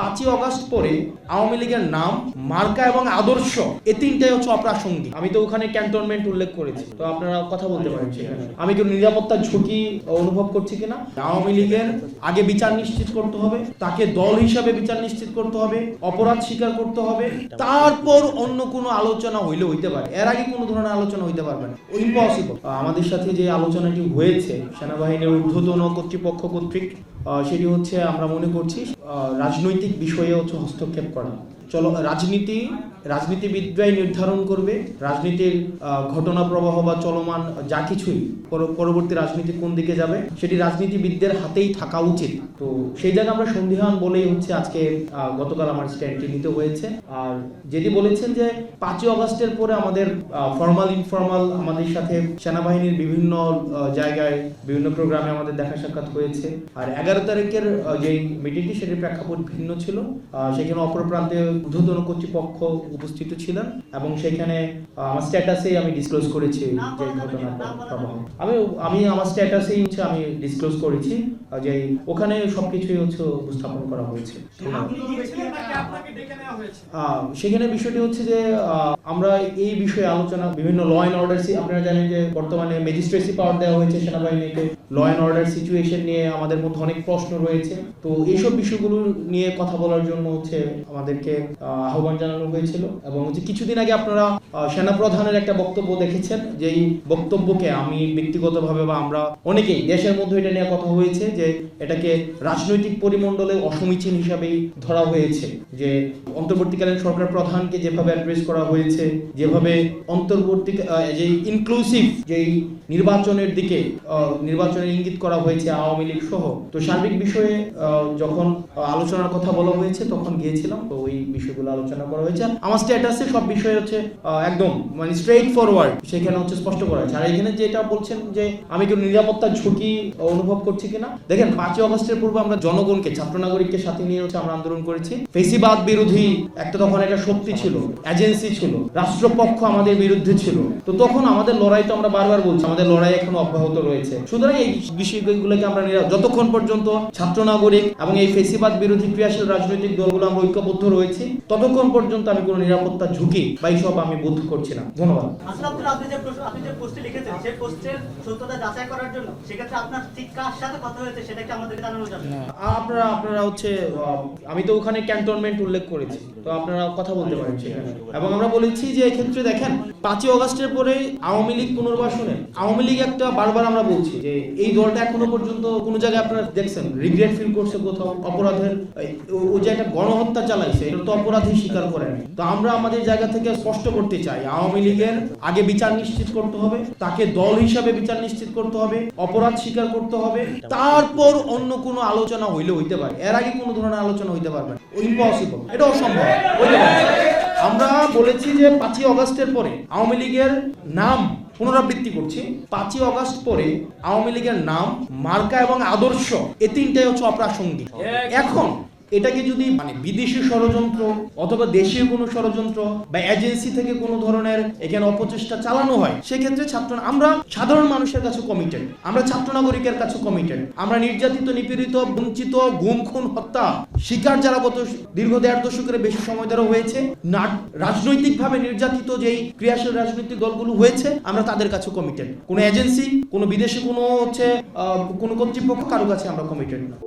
5ই August পরে আওয়ামী লীগের নাম, মার্কা এবং আদর্শ এই তিনটাই হচ্ছে অপ্রাসঙ্গিক। আমি তো ওখানে ক্যান্টনমেন্ট উল্লেখ করেছি, তো আপনারা কথা বলতে পারেন সেখানে। আমি কি নিরাপত্তার ঝুঁকি অনুভব করছি কিনা? আওয়ামী লীগের আগে বিচার নিশ্চিত করতে হবে, তাকে দল হিসাবে বিচার নিশ্চিত করতে হবে, অপরাধ স্বীকার করতে হবে, তারপর অন্য কোনো আলোচনা হইলে হইতে পারে। এর আগে কোনো ধরনের আলোচনা হইতে পারবে না, ইম্পসিবল। আমাদের সাথে যে আলোচনাটি হয়েছে সেনাবাহিনীর ঊর্ধ্বতন কর্তৃপক্ষ কর্তৃক, সেটি হচ্ছে আমরা মনে করছি রাজনৈতিক বিষয়ে হচ্ছে হস্তক্ষেপ করা। চলো, রাজনীতিবিদরাই নির্ধারণ করবে রাজনীতির ঘটনা প্রবাহ বা চলমান যা কিছুই পরবর্তী রাজনীতি কোন দিকে যাবে, সেটি রাজনীতিবিদদের হাতেই থাকা উচিত। তো সেই জায়গায় আমরা সন্দিহান বলেই হচ্ছে আজকে গতকাল আমার স্ট্যান্ডটি নিতে হয়েছে। আর যেটি বলেছেন যে 5ই অগাস্টের পরে আমাদের ফর্মাল ইনফর্মাল আমাদের সাথে সেনাবাহিনীর বিভিন্ন জায়গায় বিভিন্ন প্রোগ্রামে আমাদের দেখা সাক্ষাৎ হয়েছে। আর 11 তারিখের যে মিটিংটি সেটির প্রেক্ষাপট ভিন্ন ছিল। সেখানে অপর প্রান্তে ঊর্ধ্বতন কর্তৃপক্ষ উপস্থিত ছিলেন এবং সেখানে আমার স্ট্যাটাসেই আমি ডিসক্লোজ করেছি যে ঘটনার প্রবাহ। আমি আমার স্ট্যাটাসেই হচ্ছে আমি ডিসক্লোজ করেছি যে ওখানে সবকিছুই হচ্ছে উপস্থাপন করা হয়েছে। সেখানে বিষয়টি হচ্ছে যে আমরা এই বিষয়ে আলোচনা বিভিন্ন ল অ্যান্ড অর্ডার, আপনারা জানেন যে বর্তমানে ম্যাজিস্ট্রেসি পাওয়ার দেওয়া হয়েছে সেনাবাহিনীকে। ল অ্যান্ড অর্ডার সিচুয়েশন নিয়ে আমাদের মধ্যে অনেক প্রশ্ন রয়েছে। তো এইসব বিষয়গুলো নিয়ে কথা বলার জন্য হচ্ছে আমাদেরকে আহ্বান জানানো হয়েছিল। এবং হচ্ছে কিছুদিন আগে আপনারা সেনাপ্রধানের একটা বক্তব্য দেখেছেন, যেই বক্তব্যকে আমি ব্যক্তিগতভাবে বা আমরা অনেকেই দেশের মধ্যে এটা নিয়ে কথা হয়েছে যে এটাকে রাজনৈতিক পরিমণ্ডলে অসমীচীন হিসাবেই ধরা হয়েছে। যে অন্তর্বর্তীকালীন সরকার প্রধানকে যেভাবে অ্যাড্রেস করা হয়েছে, যেভাবে অন্তর্বর্তী যে ইনক্লুসিভ যেই নির্বাচনের দিকে নির্বাচনের ইঙ্গিত করা হয়েছে আওয়ামী লীগ সহ, তো সার্বিক বিষয়ে যখন আলোচনার কথা বলা হয়েছে তখন গিয়েছিলাম, তো ওই বিষয়গুলো আলোচনা করা হয়েছে। আমার স্ট্যাটাসে সব বিষয় হচ্ছে একদম মানে স্ট্রেইট ফরওয়ার্ড, সেখানে হচ্ছে স্পষ্ট করা হয়েছে। আর এখানে যেটা বলছেন যে আমি কি নিরাপত্তার ঝুঁকি অনুভব করছি কিনা, দেখেন 5ই অগাস্টের পূর্বে আমরা জনগণকে, ছাত্র নাগরিককে সাথে নিয়ে হচ্ছে আমরা আন্দোলন করেছি। ফেসিবাদ বিরোধী একটা তখন একটা শক্তি ছিল, এজেন্সি ছিল, রাষ্ট্রপক্ষ আমাদের বিরুদ্ধে ছিল। তো তখন আমাদের লড়াই তো আমরা বারবার বলছি, আমাদের লড়াই এখনো অব্যাহত রয়েছে। সুতরাং এই বিষয়গুলোকে আমরা যতক্ষণ পর্যন্ত ছাত্র নাগরিক এবং এই ফেসিবাদ বিরোধী ক্রিয়াশীল রাজনৈতিক দলগুলো আমরা ঐক্যবদ্ধ রয়েছি, ততক্ষণ পর্যন্ত আমি কোনো নিরাপত্তার ঝুঁকি বা এইসব আমি বোধ করছি না। ধন্যবাদ। আপনি যে পোস্টে লিখেছেন সেই পোস্টের সত্যতা যাচাই করার জন্য সেক্ষেত্রে আপনার ঠিক কার সাথে কথা হয়েছে সেটা কি আমাদেরকে জানানো যাবে? আপনারা হচ্ছে আমি তো ওখানে ক্যান্টনমেন্ট উল্লেখ করেছি, তো আপনারা কথা বলতে পারেন সেখানে। এবং আমরা বলেছি যে এক্ষেত্রে দেখেন 5ই অগাস্টের পরে আওয়ামী লীগ পুনর্বাসনে আওয়ামী লীগ একটা বারবার আমরা বলছি যে এই দলটা এখনো পর্যন্ত কোনো জায়গায় আপনারা দেখছেন রিগ্রেট ফিল করছে কোথাও অপরাধের, ও যে একটা গণহত্যা চালাইছে এটা তো অপরাধী স্বীকার করেন। তো আমরা আমাদের জায়গা থেকে স্পষ্ট করতে চাই আওয়ামী লীগের আগে বিচার নিশ্চিত করতে হবে, তাকে দল হিসাবে বিচার নিশ্চিত করতে হবে, অপরাধ স্বীকার করতে হবে, তারপর অন্য কোনো আলোচনা হইলে হইতে পারে। এর আগে কোনো ধরনের আলোচনা হইতে পারবে না, ইম্পসিবল, এটা অসম্ভব। আমরা বলেছি যে 5ই অগাস্টের পরে আওয়ামী লীগের নাম, পুনরাবৃত্তি করছি, 5ই অগাস্ট পরে আওয়ামী লীগের নাম, মার্কা এবং আদর্শ এই তিনটাই হচ্ছে অপ্রাসঙ্গিক। এখন এটাকে যদি মানে বিদেশি ষড়যন্ত্র অথবা দেশীয় কোনো ষড়যন্ত্র বা এজেন্সি থেকে কোনো ধরনের এখানে অপচেষ্টা চালানো হয়, সেক্ষেত্রে আমরা সাধারণ মানুষের কাছে কমিটেড, আমরা ছাত্র নাগরিকের কাছে কমিটেড। আমরা নির্যাতিত, নিপীড়িত, বঞ্চিত, গুম খুন হত্যা শিকার যারা গত দীর্ঘ 1.5 দশকের বেশি সময় ধরে হয়েছে, রাজনৈতিকভাবে নির্যাতিত যেই ক্রিয়াশীল রাজনৈতিক দলগুলো হয়েছে, আমরা তাদের কাছে কমিটেড। কোনো এজেন্সি, কোনো বিদেশি কোনো হচ্ছে কোনো কর্তৃপক্ষ কারো কাছে আমরা কমিটেড না।